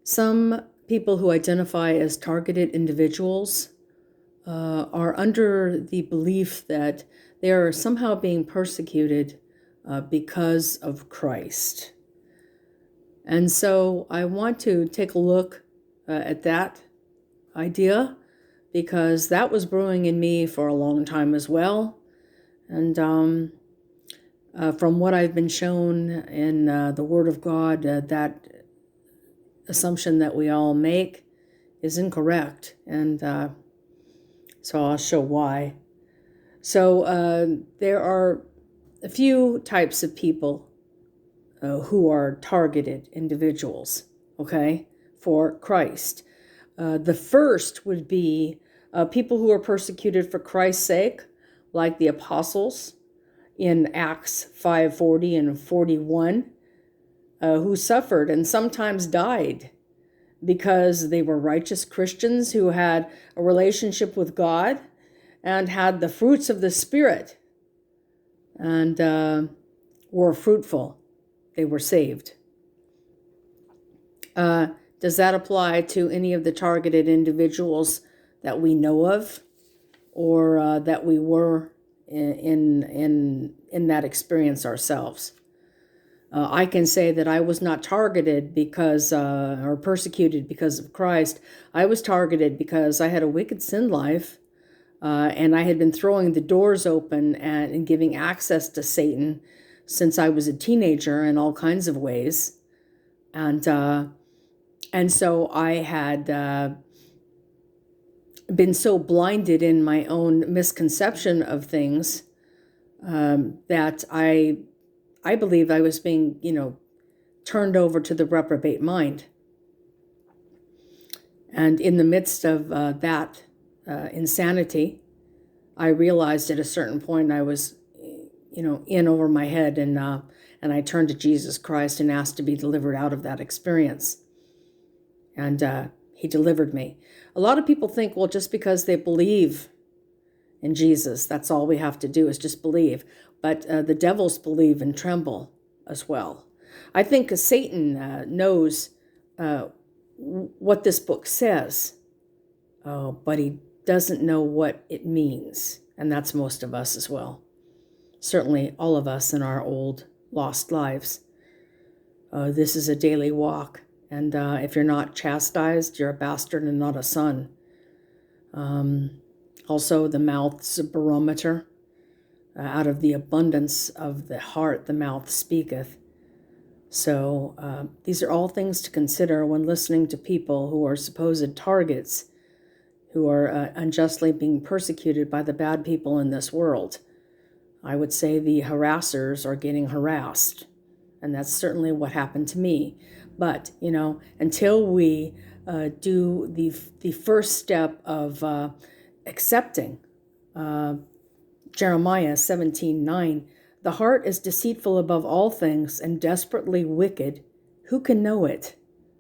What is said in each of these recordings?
Some people who identify as targeted individuals are under the belief that they are somehow being persecuted because of Christ. And so I want to take a look at that idea, because that was brewing in me for a long time as well. And from what I've been shown in the Word of God, that assumption that we all make is incorrect. And so I'll show why. So there are a few types of people who are targeted individuals, okay, for Christ. The first would be people who are persecuted for Christ's sake, like the apostles in Acts 5:40 and 41, who suffered and sometimes died because they were righteous Christians who had a relationship with God and had the fruits of the Spirit and were fruitful. They were saved. Does that apply to any of the targeted individuals that we know of, or that we were in that experience ourselves? I can say that I was not targeted because, or persecuted because of Christ. I was targeted because I had a wicked sin life, and I had been throwing the doors open and giving access to Satan since I was a teenager in all kinds of ways. And so I had been so blinded in my own misconception of things that I believed I was being, turned over to the reprobate mind. And in the midst of that insanity, I realized at a certain point I was, in over my head, and I turned to Jesus Christ and asked to be delivered out of that experience. And he delivered me. A lot of people think, well, just because they believe in Jesus, that's all we have to do is just believe. But the devils believe and tremble as well. I think Satan knows what this book says, but he doesn't know what it means. And that's most of us as well. Certainly all of us in our old lost lives. This is a daily walk. And if you're not chastised, you're a bastard and not a son. Also, the mouth's a barometer. Out of the abundance of the heart, the mouth speaketh. So these are all things to consider when listening to people who are supposed targets, who are unjustly being persecuted by the bad people in this world. I would say the harassers are getting harassed. And that's certainly what happened to me. But, until we do the first step of accepting Jeremiah 17:9, the heart is deceitful above all things and desperately wicked. Who can know it?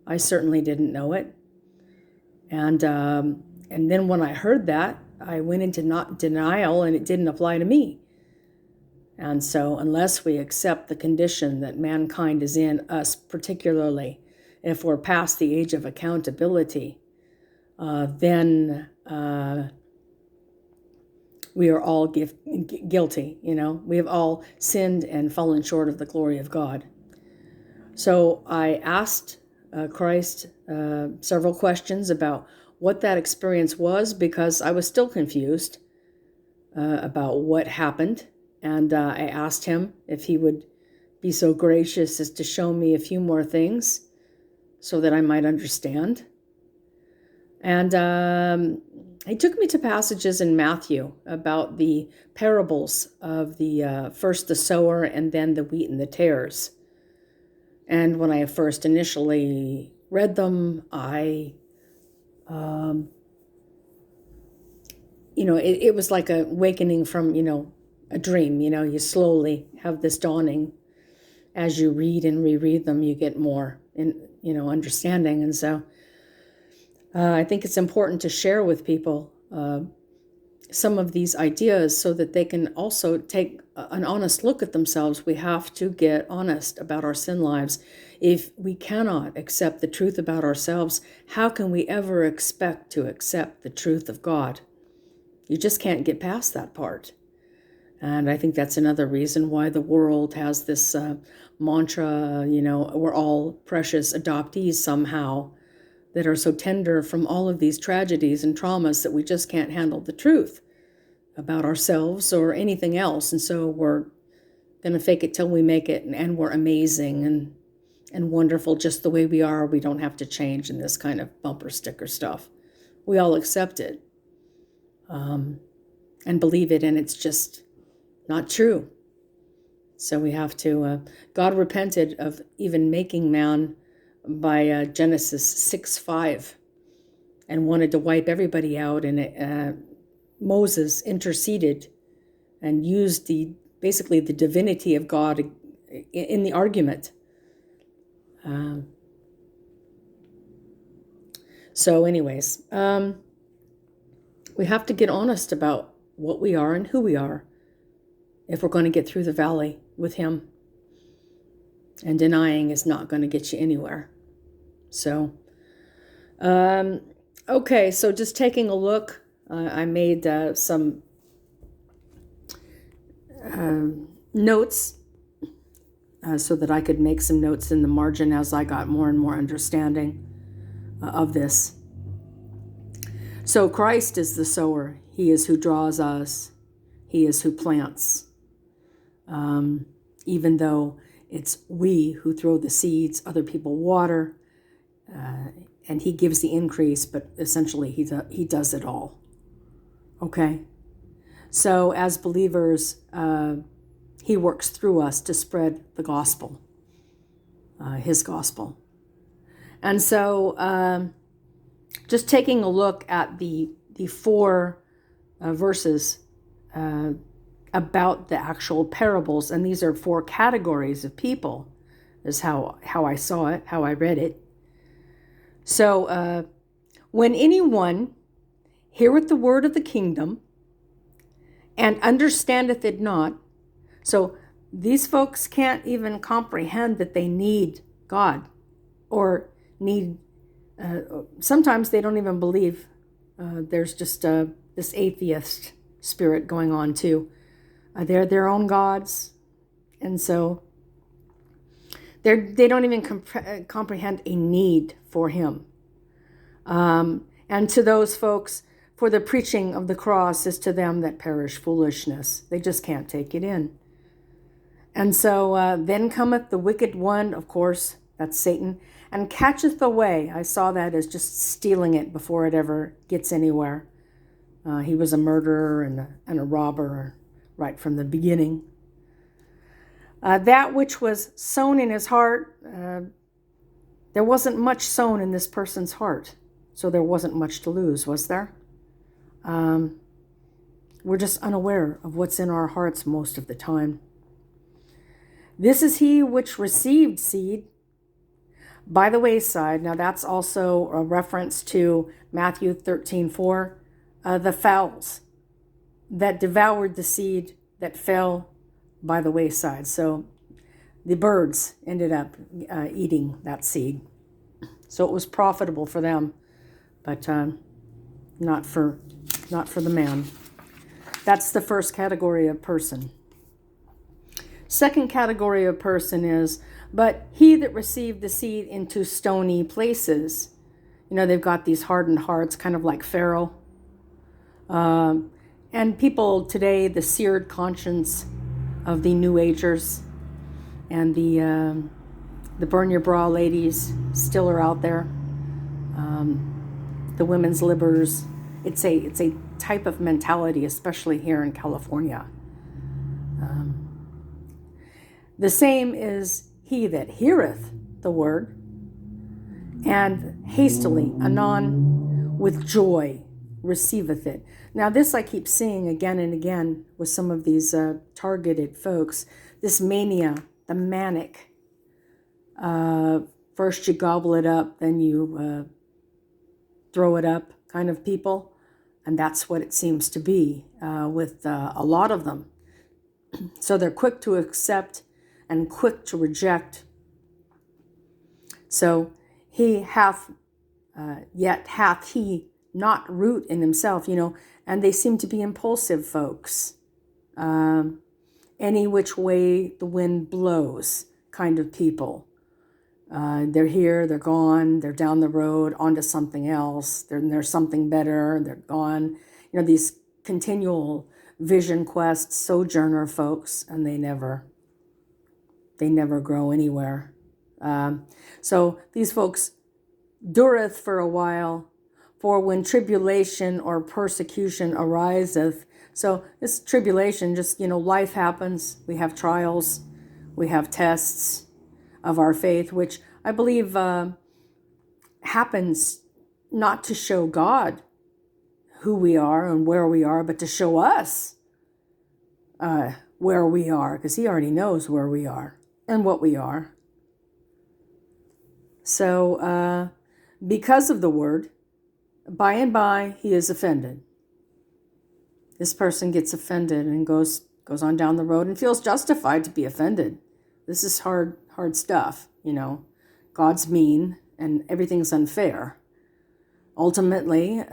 I certainly didn't know it. And then when I heard that, I went into denial, and it didn't apply to me. And so unless we accept the condition that mankind is in, us particularly, if we're past the age of accountability, then we are all guilty. We have all sinned and fallen short of the glory of God. So I asked Christ several questions about what that experience was, because I was still confused about what happened. And I asked him if he would be so gracious as to show me a few more things so that I might understand. And he took me to passages in Matthew about the parables of first the sower and then the wheat and the tares. And when I first initially read them, it was like a awakening from, a dream. You slowly have this dawning. As you read and reread them, you get more understanding. And so I think it's important to share with people some of these ideas so that they can also take an honest look at themselves. We have to get honest about our sin lives. If we cannot accept the truth about ourselves, how can we ever expect to accept the truth of God? You just can't get past that part. And I think that's another reason why the world has this mantra, we're all precious adoptees somehow, that are so tender from all of these tragedies and traumas that we just can't handle the truth about ourselves or anything else. And so we're going to fake it till we make it, and we're amazing and wonderful just the way we are. We don't have to change, in this kind of bumper sticker stuff. We all accept it and believe it, and it's just not true. So we have to, God repented of even making man by Genesis 6:5 and wanted to wipe everybody out. And Moses interceded and used basically the divinity of God in the argument. So anyways, we have to get honest about what we are and who we are if we're going to get through the valley with him. And denying is not going to get you anywhere. So, okay, so just taking a look, I made some notes so that I could make some notes in the margin as I got more and more understanding of this. So Christ is the sower. He is who draws us. He is who plants. Even though it's we who throw the seeds, other people water, and he gives the increase, but essentially he does it all. Okay? So as believers, he works through us to spread the gospel, his gospel. And so just taking a look at the four verses about the actual parables, and these are four categories of people, is how I saw it, how I read it. So when anyone heareth the word of the kingdom and understandeth it not, so these folks can't even comprehend that they need God, or need, sometimes they don't even believe. There's just this atheist spirit going on too. They're their own gods, and so they don't even comprehend a need for him. And to those folks, for the preaching of the cross is to them that perish foolishness. They just can't take it in. And so then cometh the wicked one, of course, that's Satan, and catcheth away. I saw that as just stealing it before it ever gets anywhere. He was a murderer and a robber right from the beginning. That which was sown in his heart, there wasn't much sown in this person's heart, so there wasn't much to lose, was there? We're just unaware of what's in our hearts most of the time. This is he which received seed by the wayside. Now that's also a reference to Matthew 13:4, the fowls that devoured the seed that fell by the wayside. So the birds ended up eating that seed. So it was profitable for them, but not for the man. That's the first category of person. Second category of person is, but he that received the seed into stony places. They've got these hardened hearts, kind of like Pharaoh. And people today, the seared conscience of the New Agers and the burn your bra ladies still are out there. The women's libbers. It's a type of mentality, especially here in California. The same is he that heareth the word and hastily, anon, with joy, receiveth it. Now this I keep seeing again and again with some of these targeted folks, this mania, the manic. First you gobble it up, then you throw it up kind of people. And that's what it seems to be with a lot of them. So they're quick to accept and quick to reject. So he hath, yet hath he not root in himself, and they seem to be impulsive folks. Any which way the wind blows kind of people. They're here, they're gone, they're down the road, onto something else. There's something better, they're gone. These continual vision quest sojourner folks, and they never grow anywhere. So these folks dureth for a while, for when tribulation or persecution ariseth. So this tribulation, just, life happens. We have trials, we have tests of our faith, which I believe happens not to show God who we are and where we are, but to show us where we are, because he already knows where we are and what we are. So because of the word, by and by he is offended. This person gets offended and goes on down the road and feels justified to be offended. This is hard stuff, God's mean and everything's unfair. Ultimately,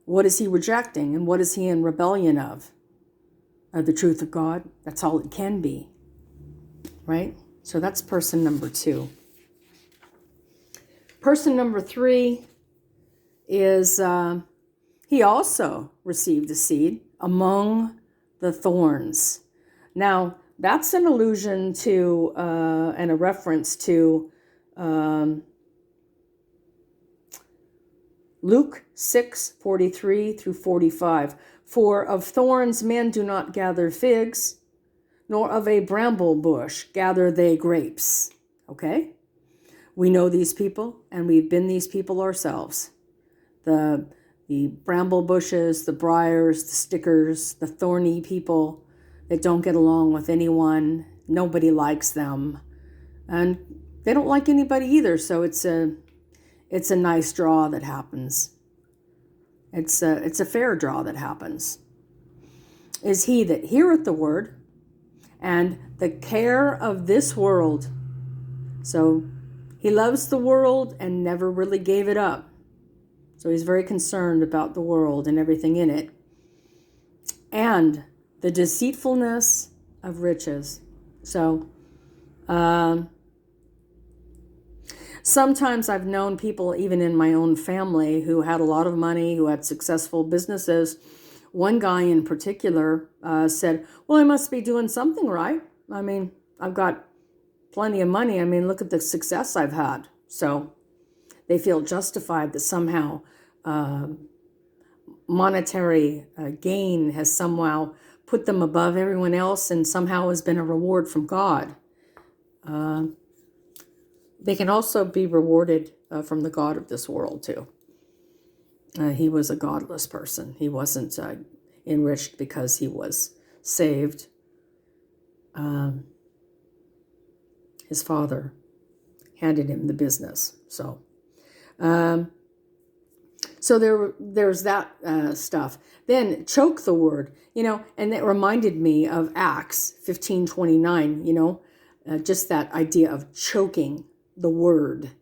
what is he rejecting and what is he in rebellion of? The truth of God. That's all it can be, right? So that's person number 2. Person number 3 is he also received a seed among the thorns. Now, that's an allusion to and a reference to Luke 6:43 through 45. For of thorns men do not gather figs, nor of a bramble bush gather they grapes. Okay? We know these people, and we've been these people ourselves. The bramble bushes, the briars, the stickers, the thorny people that don't get along with anyone. Nobody likes them. And they don't like anybody either, so it's a nice draw that happens. It's a fair draw that happens. Is he that heareth the word, and the care of this world. So he loves the world and never really gave it up. So he's very concerned about the world and everything in it. And the deceitfulness of riches. So sometimes I've known people, even in my own family, who had a lot of money, who had successful businesses. One guy in particular said, well, I must be doing something right. I mean, I've got plenty of money. I mean, look at the success I've had. So they feel justified that somehow monetary gain has somehow put them above everyone else and somehow has been a reward from God. They can also be rewarded from the God of this world too. He was a godless person. He wasn't enriched because he was saved. His father handed him the business. So there's that stuff. Then choke the word, and it reminded me of Acts 15:29, just that idea of choking the word.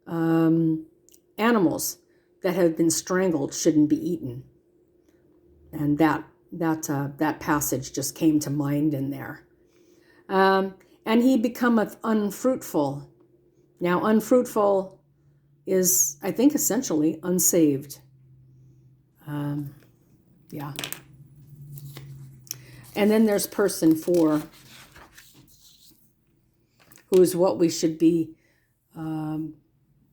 Animals that have been strangled shouldn't be eaten. And that passage just came to mind in there. And he becometh unfruitful. Now, unfruitful is, I think, essentially unsaved. Yeah. And then there's person 4, who is what we should be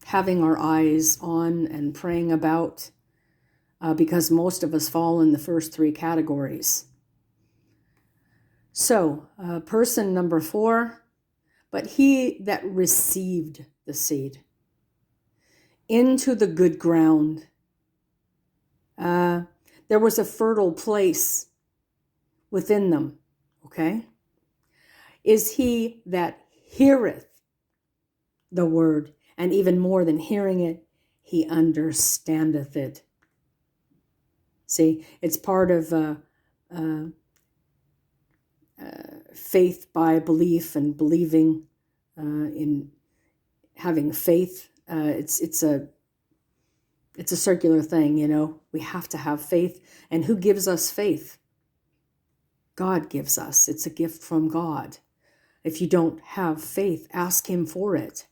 having our eyes on and praying about, because most of us fall in the first 3 categories. So, person number 4, but he that received the seed into the good ground. There was a fertile place within them, okay? Is he that heareth the word, and even more than hearing it, he understandeth it. See, it's part of faith by belief and believing in having faith. It's a circular thing, you know. We have to have faith. And who gives us faith? God gives us. It's a gift from God. If you don't have faith, ask him for it.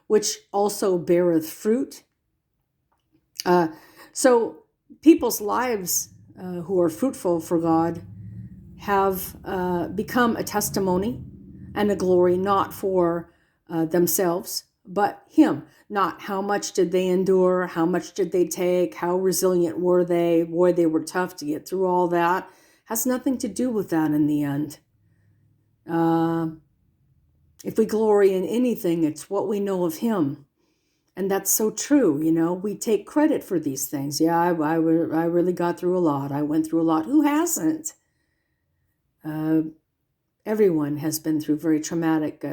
Which also beareth fruit. So people's lives who are fruitful for God have become a testimony and a glory, not for themselves, but him. Not how much did they endure, how much did they take, how resilient were they. Boy, they were tough to get through all that. Has nothing to do with that in the end. If we glory in anything, it's what we know of him. And that's so true, you know. We take credit for these things. Yeah, I really got through a lot. I went through a lot. Who hasn't? Everyone has been through very traumatic,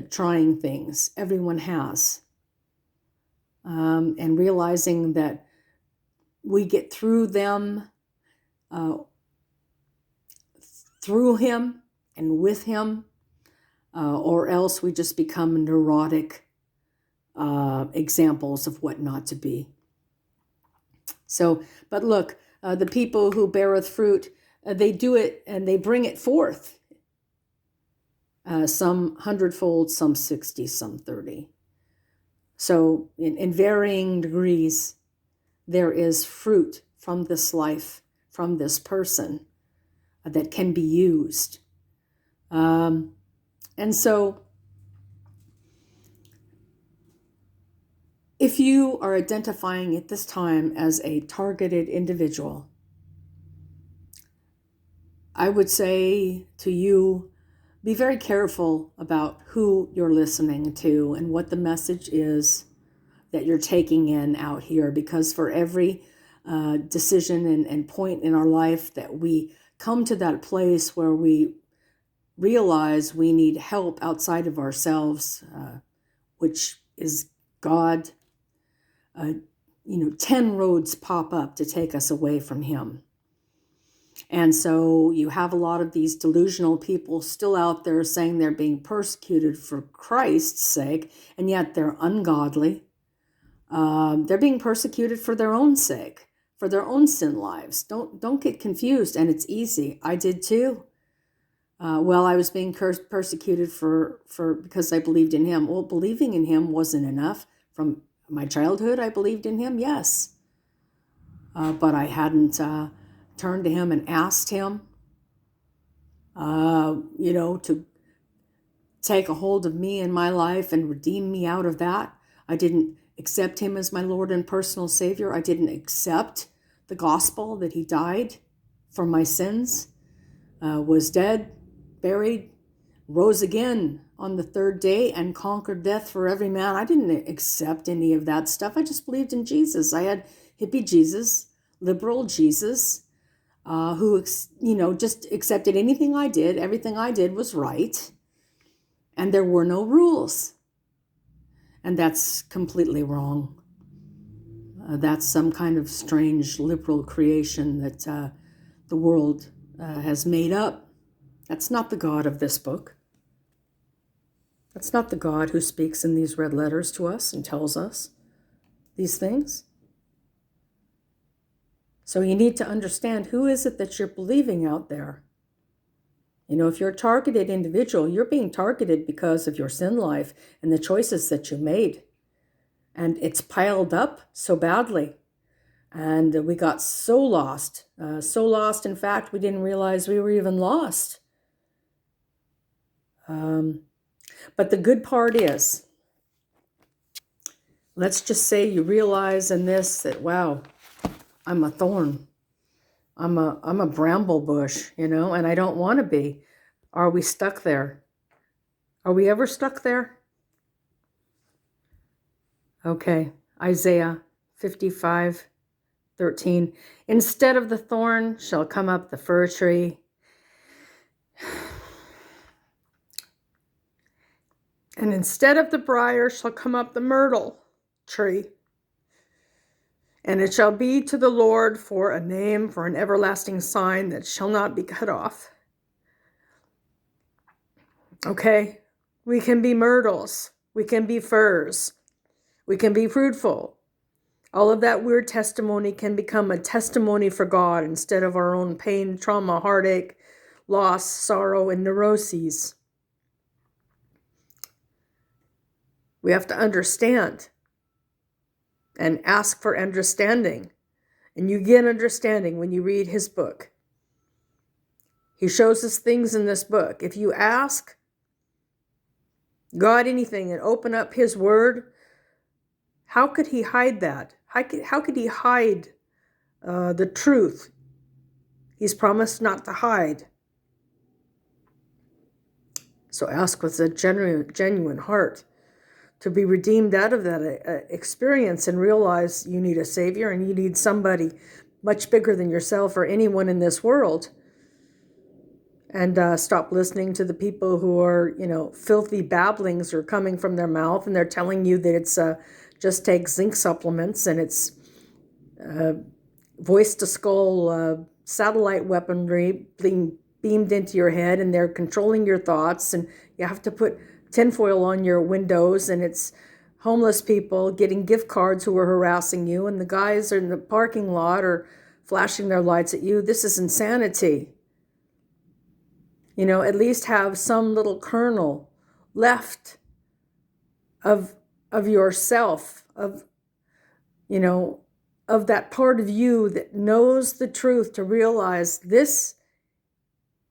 trying things. Everyone has. And realizing that we get through them through him and with him, or else we just become neurotic examples of what not to be. So, but look, the people who beareth fruit, they do it and they bring it forth. Some hundredfold, some 60, some 30. So in varying degrees, there is fruit from this life, from this person that can be used. And so if you are identifying at this time as a targeted individual, I would say to you, be very careful about who you're listening to and what the message is that you're taking in out here, because for every decision and point in our life that we come to that place where we realize we need help outside of ourselves, which is God, 10 roads pop up to take us away from him. And so you have a lot of these delusional people still out there saying they're being persecuted for Christ's sake, and yet they're ungodly. They're being persecuted for their own sake, for their own sin lives. Don't get confused, and it's easy. I did too. I was being persecuted for because I believed in him. Well, believing in him wasn't enough. From my childhood, I believed in him, yes. But I hadn't turned to him and asked him, to take a hold of me in my life and redeem me out of that. I didn't accept him as my Lord and personal Savior. I didn't accept the gospel that he died for my sins, was dead, buried, rose again on the third day and conquered death for every man. I didn't accept any of that stuff. I just believed in Jesus. I had hippie Jesus, liberal Jesus, who, just accepted anything I did. Everything I did was right. And there were no rules. And that's completely wrong. That's some kind of strange liberal creation that the world has made up. That's not the God of this book. That's not the God who speaks in these red letters to us and tells us these things. So you need to understand, who is it that you're believing out there? If you're a targeted individual, you're being targeted because of your sin life and the choices that you made. And it's piled up so badly. And we got so lost, in fact, we didn't realize we were even lost. But the good part is, let's just say you realize in this that, wow, I'm a thorn. I'm a bramble bush, and I don't want to be. Are we stuck there? Are we ever stuck there? Okay, Isaiah 55:13. Instead of the thorn shall come up the fir tree. And instead of the briar shall come up the myrtle tree. And it shall be to the Lord for a name, for an everlasting sign that shall not be cut off. Okay? We can be myrtles. We can be firs. We can be fruitful. All of that weird testimony can become a testimony for God instead of our own pain, trauma, heartache, loss, sorrow, and neuroses. We have to understand and ask for understanding. And you get understanding when you read his book. He shows us things in this book. If you ask God anything and open up his word, how could he hide that? How could he hide the truth? He's promised not to hide. So ask with a genuine heart to be redeemed out of that experience and realize you need a Savior and you need somebody much bigger than yourself or anyone in this world. And stop listening to the people who are, filthy babblings are coming from their mouth and they're telling you that it's just take zinc supplements and it's voice-to-skull satellite weaponry being beamed into your head and they're controlling your thoughts and you have to put tinfoil on your windows and it's homeless people getting gift cards who are harassing you and the guys are in the parking lot are flashing their lights at you. This is insanity. At least have some little kernel left of yourself, of that part of you that knows the truth, to realize this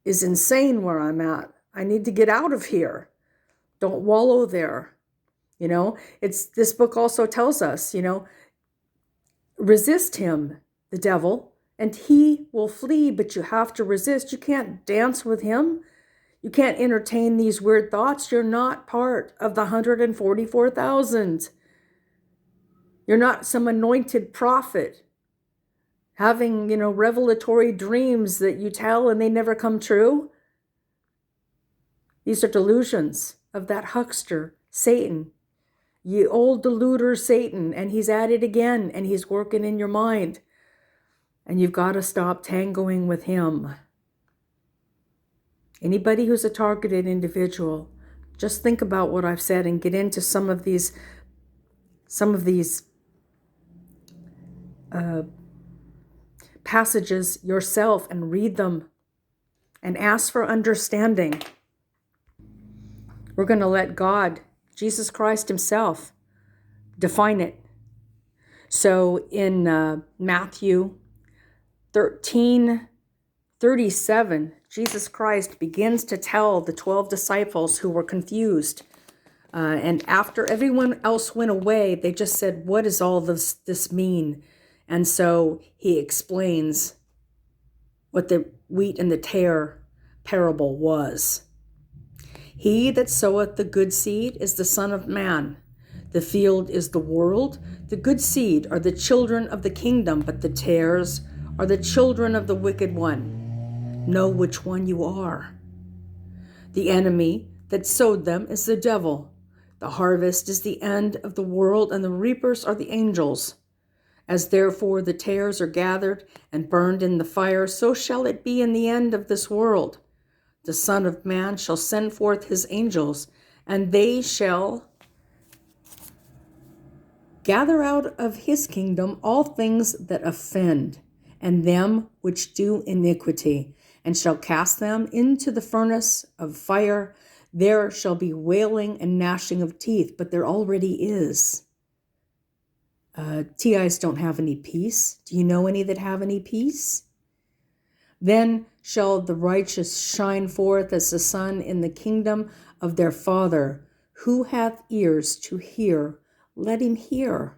is insane where I'm at. I need to get out of here. Don't wallow there. This book also tells us, resist him, the devil, and he will flee, but you have to resist. You can't dance with him. You can't entertain these weird thoughts. You're not part of the 144,000. You're not some anointed prophet having, revelatory dreams that you tell and they never come true. These are delusions of that huckster, Satan. Ye old deluder, Satan, and he's at it again, and he's working in your mind. And you've got to stop tangoing with him. Anybody who's a targeted individual, just think about what I've said and get into some of these passages yourself and read them and ask for understanding. We're going to let God, Jesus Christ himself, define it. So in Matthew 13:37, Jesus Christ begins to tell the 12 disciples who were confused. And after everyone else went away, they just said, what does all this mean? And so he explains what the wheat and the tare parable was. He that soweth the good seed is the Son of Man. The field is the world. The good seed are the children of the kingdom, but the tares are the children of the wicked one. Know which one you are. The enemy that sowed them is the devil. The harvest is the end of the world, and the reapers are the angels. As therefore the tares are gathered and burned in the fire, so shall it be in the end of this world. The Son of Man shall send forth his angels, and they shall gather out of his kingdom all things that offend, and them which do iniquity, and shall cast them into the furnace of fire. There shall be wailing and gnashing of teeth, but there already is. TIs don't have any peace. Do you know any that have any peace? Then shall the righteous shine forth as the sun in the kingdom of their Father. Who hath ears to hear, let him hear.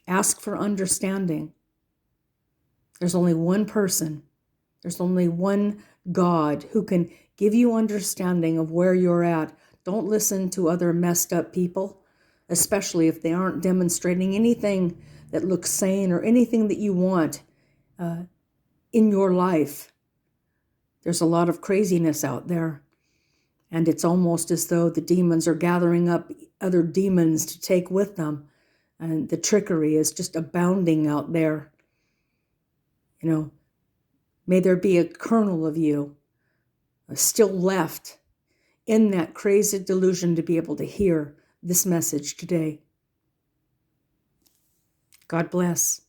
Ask for understanding. There's only one person. There's only one God who can give you understanding of where you're at. Don't listen to other messed up people, especially if they aren't demonstrating anything that looks sane or anything that you want in your life. There's a lot of craziness out there, and it's almost as though the demons are gathering up other demons to take with them. and the trickery is just abounding out there. May there be a kernel of you still left in that crazy delusion to be able to hear this message today. God bless.